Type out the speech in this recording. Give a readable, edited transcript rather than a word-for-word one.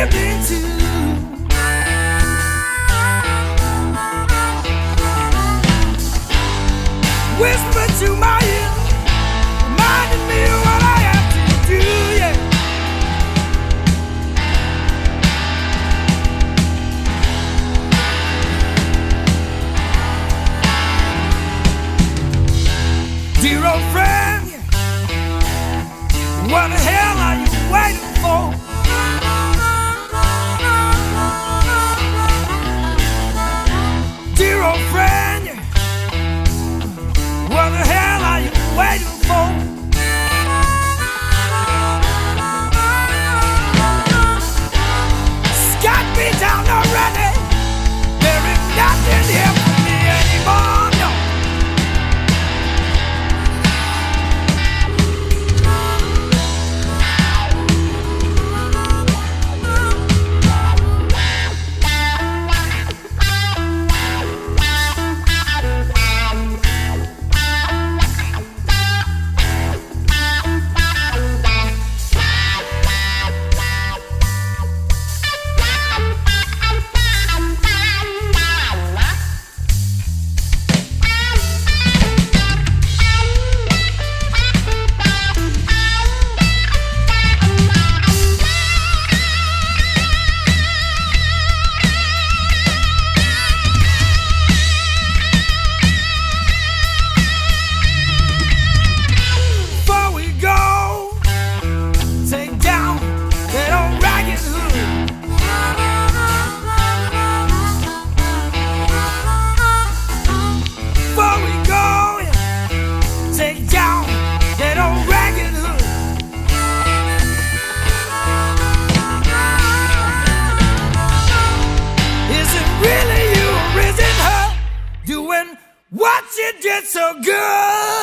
lived into. Whisper to my ear, reminding me of what I have to do, yeah. Dear old friend, what the hell are you waiting for? Dear old friend, what the hell are you waiting for? Scott me down already. There is nothing here for me anymore, no. What you did so good.